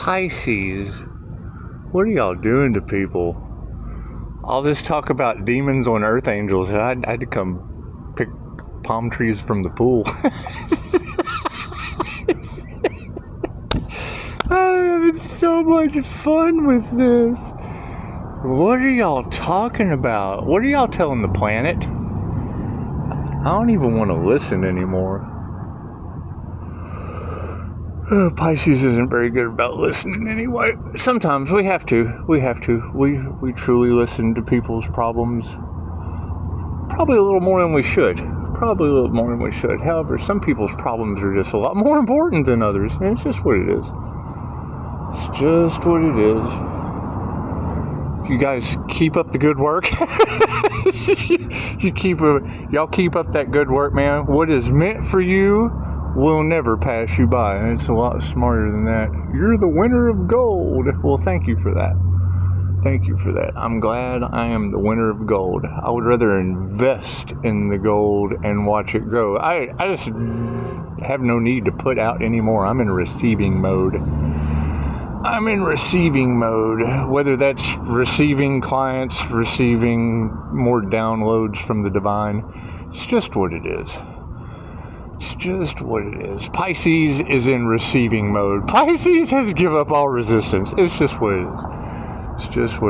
Pisces, what are y'all doing to people? All this talk about demons on earth angels, I had to come pick palm trees from the pool. I'm having so much fun with this. What are y'all talking about? What are y'all telling the planet? I don't even want to listen anymore. Pisces isn't very good about listening anyway. Sometimes we have to. We truly listen to people's problems. Probably a little more than we should. However, some people's problems are just a lot more important than others. And it's just what it is. It's just what it is. You guys keep up the good work. Y'all keep up that good work, man. What is meant for you will never pass you by. It's a lot smarter than that. You're the winner of gold. Well, thank you for that. I'm glad I am the winner of gold. I would rather invest in the gold and watch it grow. I just have no need to put out anymore. I'm in receiving mode. Whether that's receiving clients, receiving more downloads from the divine. It's just what it is. Pisces is in receiving mode. Pisces has given up all resistance. It's just what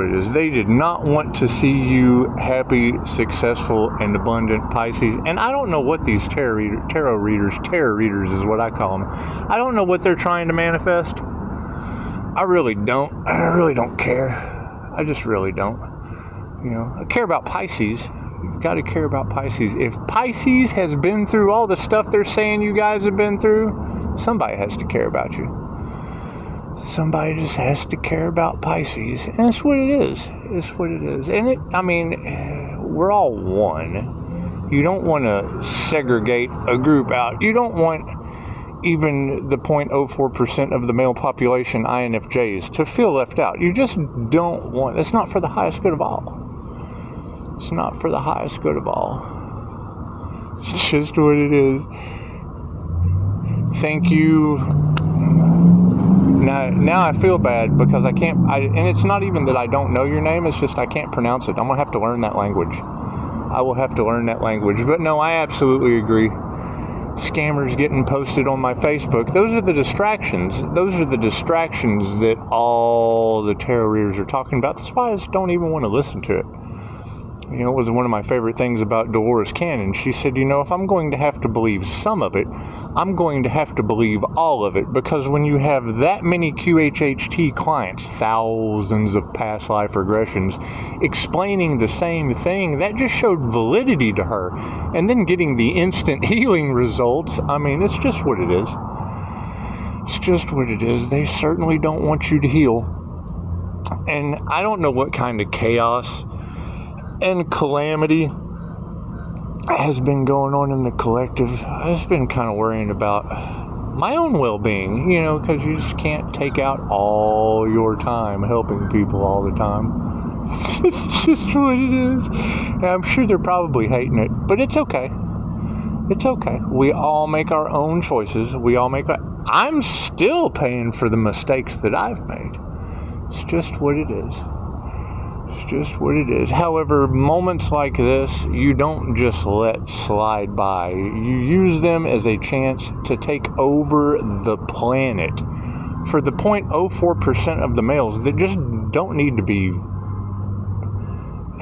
it is. They did not want to see you happy, successful, and abundant, Pisces. And I don't know what these tarot readers is what I call them. I don't know what they're trying to manifest. I really don't care. I just really don't. I care about Pisces. You got to care about Pisces. If Pisces has been through all the stuff they're saying you guys have been through, somebody has to care about you. Somebody just has to care about Pisces. And it's what it is. And we're all one. You don't want to segregate a group out. You don't want even the 0.04% of the male population, INFJs, to feel left out. You just don't want. It's not for the highest good of all. It's just what it is. Thank you. Now I feel bad because I can't. And it's not even that I don't know your name. It's just I can't pronounce it. I'm gonna have to learn that language. I will have to learn that language. But no, I absolutely agree. Scammers getting posted on my Facebook. Those are the distractions that all the tarot readers are talking about. That's why I just don't even want to listen to it. It was one of my favorite things about Dolores Cannon. She said, if I'm going to have to believe some of it, I'm going to have to believe all of it. Because when you have that many QHHT clients, thousands of past life regressions, explaining the same thing, that just showed validity to her. And then getting the instant healing results, it's just what it is. They certainly don't want you to heal. And I don't know what kind of chaos and calamity has been going on in the collective. I've just been kind of worrying about my own well-being, because you just can't take out all your time helping people all the time. It's just what it is. And I'm sure they're probably hating it, but it's okay. We all make our own choices. I'm still paying for the mistakes that I've made. It's just what it is. However, moments like this, you don't just let slide by. You use them as a chance to take over the planet. For the 0.04% of the males that just don't need to be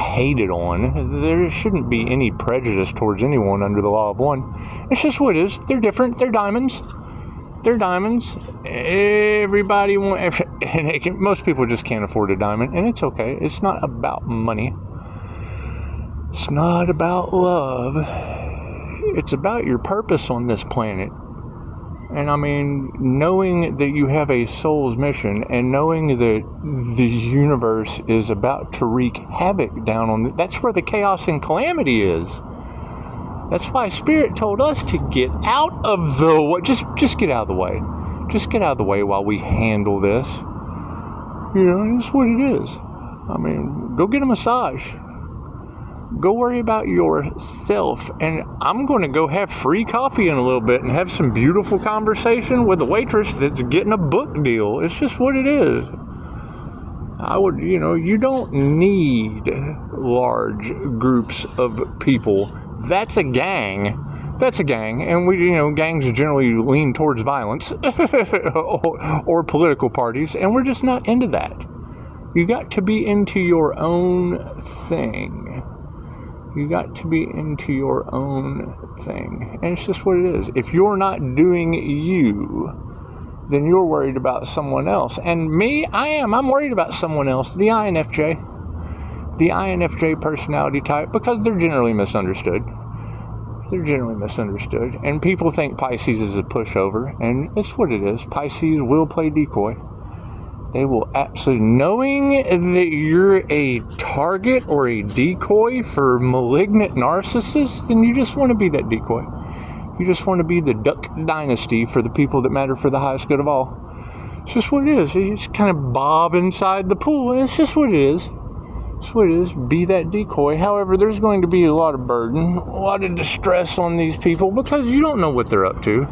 hated on, there shouldn't be any prejudice towards anyone under the law of one. It's just what it is. They're different. They're diamonds. Everybody wants, and most people just can't afford a diamond, and it's okay. It's not about money. It's not about love. It's about your purpose on this planet. And knowing that you have a soul's mission, and knowing that the universe is about to wreak havoc down on that's where the chaos and calamity is. That's why Spirit told us to get out of the way. Just get out of the way. Just get out of the way while we handle this. It's what it is. Go get a massage. Go worry about yourself. And I'm going to go have free coffee in a little bit and have some beautiful conversation with a waitress that's getting a book deal. It's just what it is. You don't need large groups of people. That's a gang. And gangs generally lean towards violence or political parties, and we're just not into that. You got to be into your own thing. And it's just what it is. If you're not doing you, then you're worried about someone else. And me, I'm worried about someone else. The INFJ personality type, because they're generally misunderstood. And people think Pisces is a pushover, and it's what it is. Pisces will play decoy. They will absolutely, knowing that you're a target or a decoy for malignant narcissists, then you just want to be that decoy. You just want to be the Duck Dynasty for the people that matter for the highest good of all. It's just what it is. You just kind of bob inside the pool, and it's just what it is. Be that decoy. However, there's going to be a lot of burden, a lot of distress on these people because you don't know what they're up to.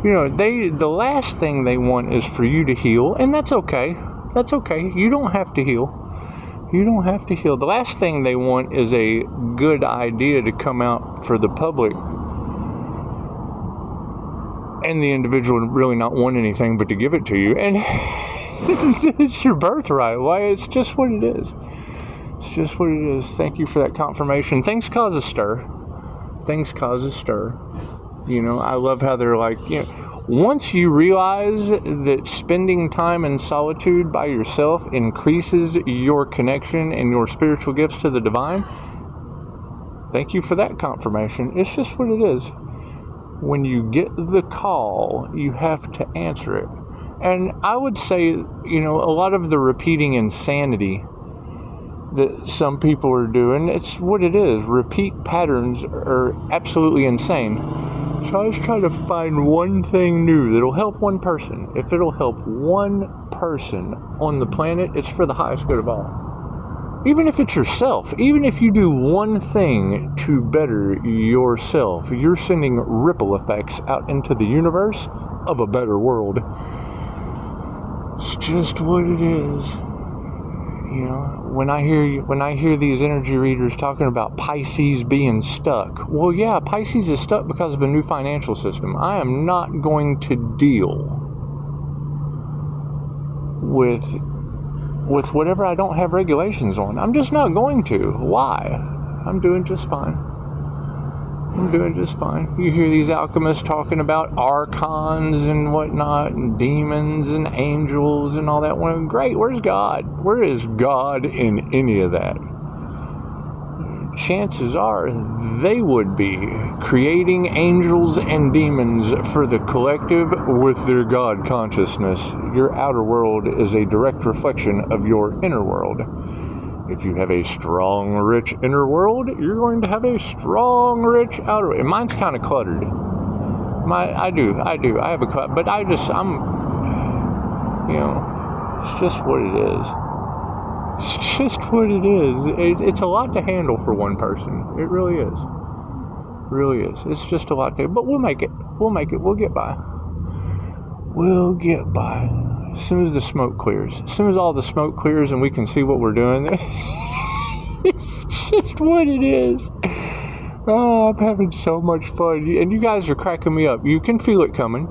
The last thing they want is for you to heal, and that's okay. You don't have to heal. The last thing they want is a good idea to come out for the public, and the individual really not want anything but to give it to you. And it's your birthright. Why? It's just what it is. Thank you for that confirmation. Things cause a stir. I love how they're like, once you realize that spending time in solitude by yourself increases your connection and your spiritual gifts to the divine, thank you for that confirmation. It's just what it is. When you get the call, you have to answer it. And I would say, a lot of the repeating insanity that some people are doing, it's what it is. Repeat patterns are absolutely insane. So I just try to find one thing new that'll help one person. If it'll help one person on the planet, it's for the highest good of all. Even if it's yourself, even if you do one thing to better yourself, you're sending ripple effects out into the universe of a better world. It's just what it is. When I hear these energy readers talking about Pisces being stuck, well, yeah, Pisces is stuck because of a new financial system. I am not going to deal with whatever I don't have regulations on. I'm just not going to. Why? I'm doing just fine. You hear these alchemists talking about archons and whatnot, and demons and angels and all that. Well, great. Where's God? Where is God in any of that? Chances are they would be creating angels and demons for the collective with their God consciousness. Your outer world is a direct reflection of your inner world. If you have a strong, rich inner world, you're going to have a strong, rich outer world. And mine's kind of cluttered. I do. I have a clutter, but it's just what it is. It's a lot to handle for one person. It really is. It's just a lot to, but we'll make it. We'll get by. As soon as the smoke clears. As soon as all the smoke clears and we can see what we're doing, it's just what it is. Oh, I'm having so much fun. And you guys are cracking me up. You can feel it coming.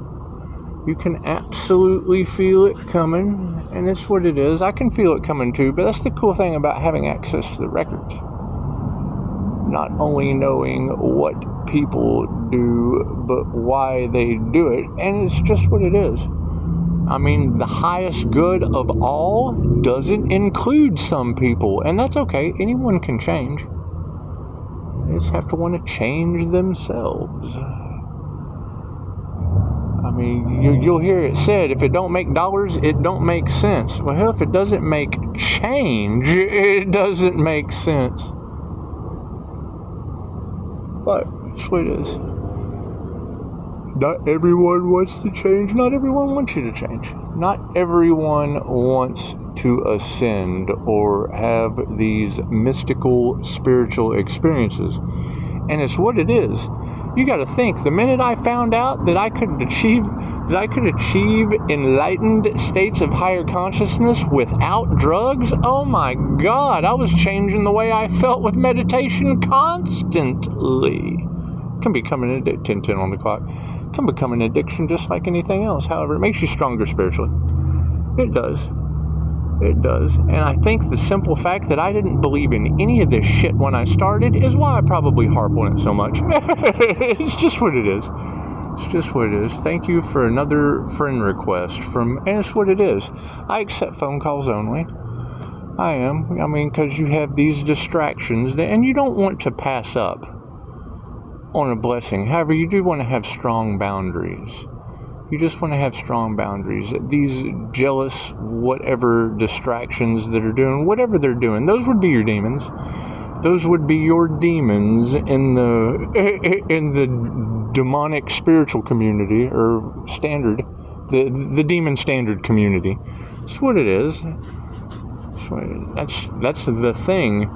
You can absolutely feel it coming. And it's what it is. I can feel it coming too. But that's the cool thing about having access to the records. Not only knowing what people do, but why they do it. And it's just what it is. I mean, the highest good of all doesn't include some people, and that's okay. Anyone can change. They just have to want to change themselves. I mean, you'll hear it said, if it don't make dollars, it don't make sense. Well, hell, if it doesn't make change, it doesn't make sense. But that's what it is. Not everyone wants to change. Not everyone wants you to change. Not everyone wants to ascend or have these mystical spiritual experiences. And it's what it is. You got to think, the minute I found out that I could achieve enlightened states of higher consciousness without drugs, oh my God, I was changing the way I felt with meditation constantly. Can become an addiction, 10 on the clock. Can become an addiction just like anything else. However, it makes you stronger spiritually. It does. It does. And I think the simple fact that I didn't believe in any of this shit when I started is why I probably harp on it so much. It's just what it is. It's just what it is. Thank you for another friend request and it's what it is. I accept phone calls only. I am. I mean, because you have these distractions and you don't want to pass up on a blessing. However, you do want to have strong boundaries. You just want to have strong boundaries. These jealous, whatever distractions that are doing, whatever they're doing, those would be your demons. Those would be your demons in the demonic spiritual community or standard, the demon standard community. That's what it is. That's the thing.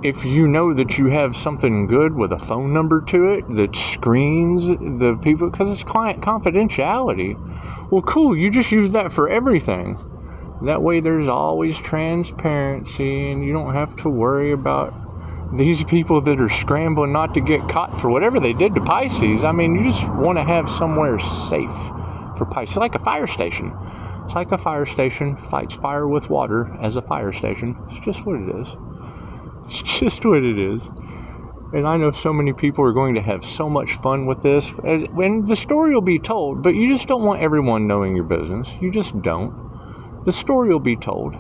If you know that you have something good with a phone number to it that screens the people, because it's client confidentiality, well, cool, you just use that for everything. That way there's always transparency and you don't have to worry about these people that are scrambling not to get caught for whatever they did to Pisces. I mean, you just want to have somewhere safe for Pisces, like a fire station. It's like a fire station, fights fire with water as a fire station. It's just what it is. It's just what it is. And I know so many people are going to have so much fun with this. And the story will be told, but you just don't want everyone knowing your business. You just don't. The story will be told.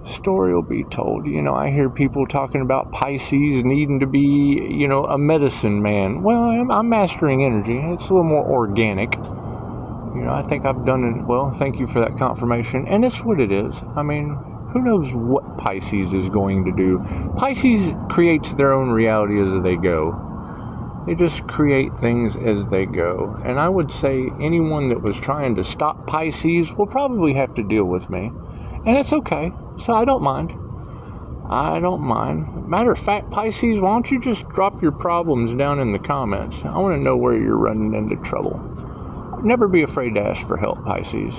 Story will be told. You know, I hear people talking about Pisces needing to be, you know, a medicine man. Well, I'm mastering energy. It's a little more organic. You know, I think I've done it well. Thank you for that confirmation. And it's what it is. I mean, who knows what Pisces is going to do? Pisces creates their own reality as they go. They just create things as they go. And I would say anyone that was trying to stop Pisces will probably have to deal with me. And it's okay. So I don't mind. I don't mind. Matter of fact, Pisces, why don't you just drop your problems down in the comments? I want to know where you're running into trouble. Never be afraid to ask for help, Pisces.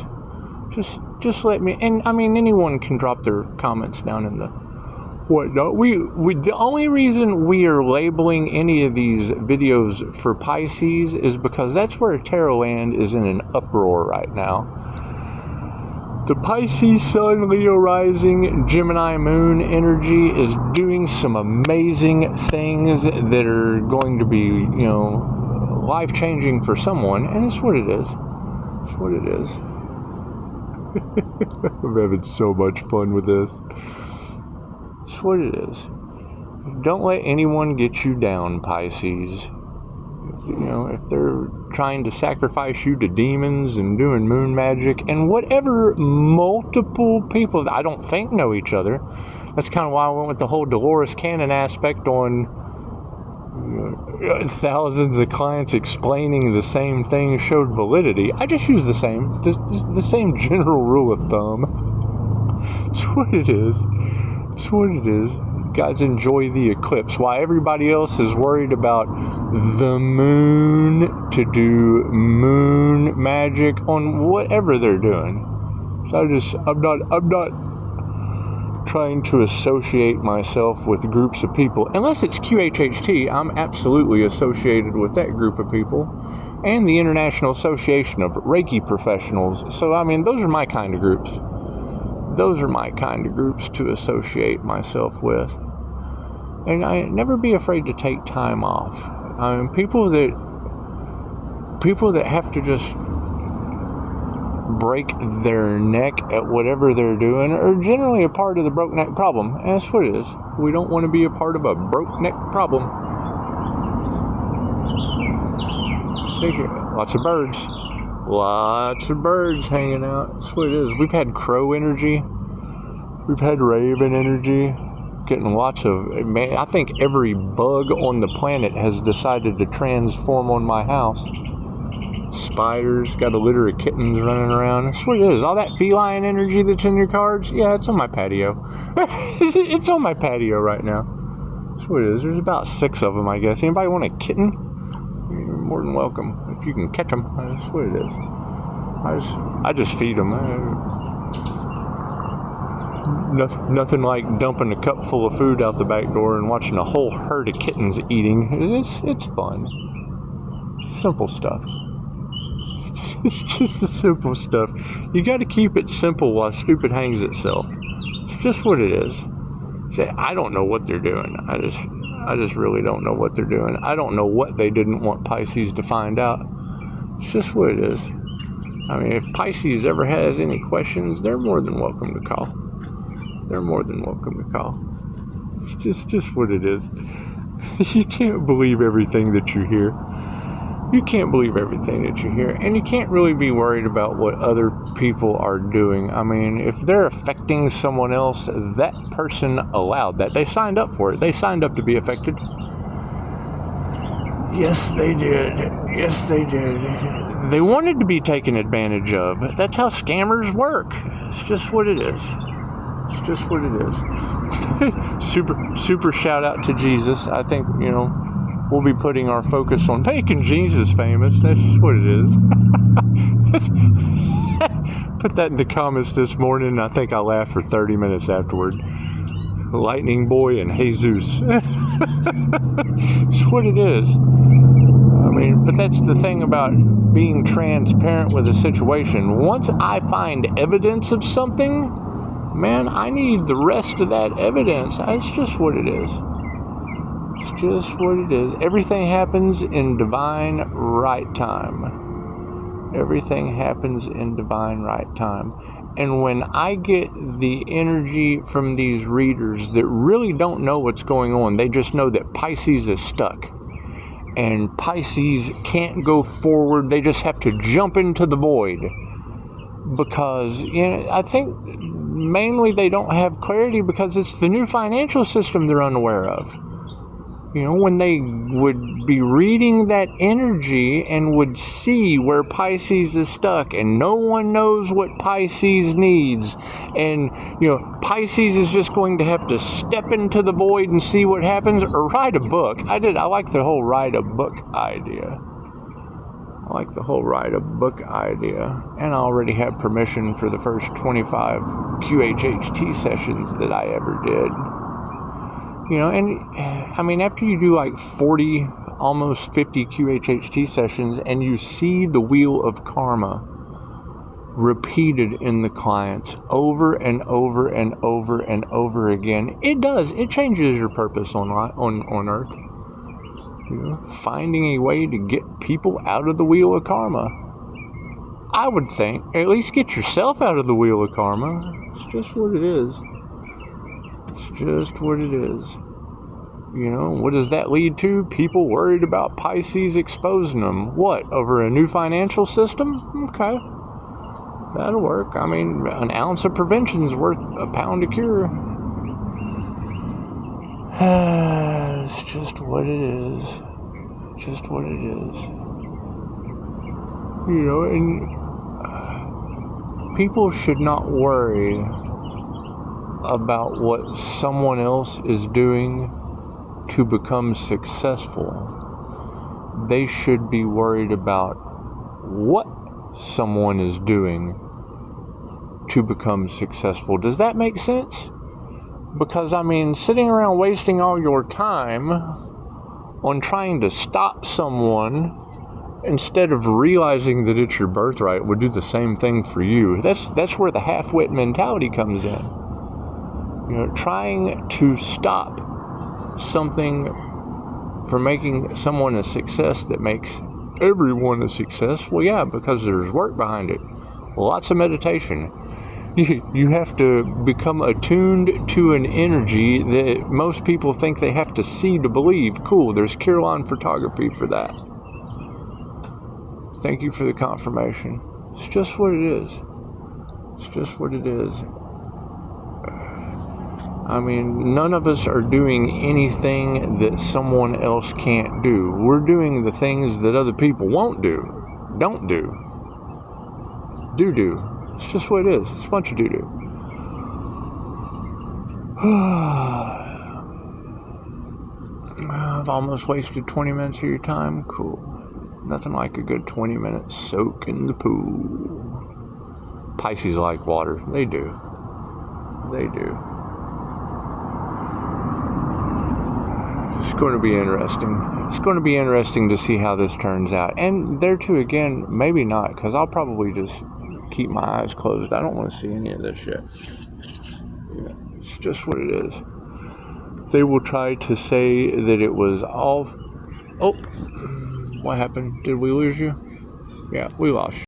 Just let me, and I mean, anyone can drop their comments down in the whatnot. The only reason we are labeling any of these videos for Pisces is because that's where Tarot Land is in an uproar right now. The Pisces Sun, Leo Rising, Gemini Moon energy is doing some amazing things that are going to be, you know, life-changing for someone, and it's what it is. It's what it is. I'm having so much fun with this. It's what it is. Don't let anyone get you down, Pisces. If they're trying to sacrifice you to demons and doing moon magic and whatever, multiple people that I don't think know each other. That's kind of why I went with the whole Dolores Cannon aspect on thousands of clients explaining the same thing showed validity. I just use the same general rule of thumb. It's what it is. It's what it is. Guys, enjoy the eclipse. While everybody else is worried about the moon to do moon magic on whatever they're doing. So I'm not trying to associate myself with groups of people. Unless it's QHHT, I'm absolutely associated with that group of people and the International Association of Reiki Professionals. So, I mean, those are my kind of groups. Those are my kind of groups to associate myself with. And I never be afraid to take time off. I mean, people that have to just break their neck at whatever they're doing are generally a part of the broke neck problem. And that's what it is. We don't want to be a part of a broke neck problem. Lots of birds. Lots of birds hanging out. That's what it is. We've had crow energy. We've had raven energy. Getting lots of, man, I think every bug on the planet has decided to transform on my house. spiders, got a litter of kittens running around. That's what it is. All that feline energy that's in your cards, yeah, it's on my patio. It's on my patio right now. That's what it is. There's about 6 of them, I guess. Anybody want a kitten? You're more than welcome if you can catch them. That's what it is. I just feed them. Nothing like dumping a cup full of food out the back door and watching a whole herd of kittens eating. It's fun. Simple stuff. It's just the simple stuff. You got to keep it simple while stupid hangs itself. It's just what it is. Say, I don't know what they're doing. I just really don't know what they're doing. I don't know what they didn't want Pisces to find out. It's just what it is. I mean, if Pisces ever has any questions, they're more than welcome to call. They're more than welcome to call. It's just what it is. You can't believe everything that you hear. You can't believe everything that you hear. And you can't really be worried about what other people are doing. I mean, if they're affecting someone else, that person allowed that. They signed up for it. They signed up to be affected. Yes, they did. Yes, they did. They wanted to be taken advantage of. That's how scammers work. It's just what it is. It's just what it is. Super shout out to Jesus. I think, we'll be putting our focus on making Jesus famous. That's just what it is. Put that in the comments this morning. I think I laughed for 30 minutes afterward. Lightning Boy and Jesus. It's what it is. I mean, but that's the thing about being transparent with a situation. Once I find evidence of something, man, I need the rest of that evidence. That's just what it is. It's just what it is. Everything happens in divine right time. Everything happens in divine right time. And when I get the energy from these readers that really don't know what's going on, they just know that Pisces is stuck. And Pisces can't go forward. They just have to jump into the void. Because, I think mainly they don't have clarity because it's the new financial system they're unaware of. When they would be reading that energy and would see where Pisces is stuck and no one knows what Pisces needs. And, Pisces is just going to have to step into the void and see what happens or write a book. I like the whole write a book idea. I like the whole write a book idea. And I already have permission for the first 25 QHHT sessions that I ever did. And I mean, after you do like 40, almost 50 QHHT sessions and you see the wheel of karma repeated in the clients over and over and over and over again, it changes your purpose on Earth. Finding a way to get people out of the wheel of karma. I would think, at least get yourself out of the wheel of karma. It's just what it is. It's just what it is. What does that lead to? People worried about Pisces exposing them. What, over a new financial system? Okay. That'll work. I mean, an ounce of prevention's worth a pound of cure. It's just what it is. Just what it is. And people should not worry about what someone else is doing to become successful. They should be worried about what someone is doing to become successful. Does that make sense? Because, I mean, sitting around wasting all your time on trying to stop someone instead of realizing that it's your birthright would do the same thing for you. That's where the half-wit mentality comes in. Trying to stop something from making someone a success that makes everyone a success. Well, yeah, because there's work behind it. Lots of meditation. You have to become attuned to an energy that most people think they have to see to believe. Cool, there's Kirilon photography for that. Thank you for the confirmation. It's just what it is. It's just what it is. I mean, none of us are doing anything that someone else can't do. We're doing the things that other people won't do. don't do. Do. It's just what it is. It's a bunch of do. I've almost wasted 20 minutes of your time. Cool. Nothing like a good 20 minute soak in the pool. Pisces like water. They do. It's going to be interesting. It's going to be interesting to see how this turns out. And there too, again, maybe not, because I'll probably just keep my eyes closed. I don't want to see any of this shit. Yeah, it's just what it is. They will try to say that it was all... Oh, what happened? Did we lose you? Yeah, we lost you.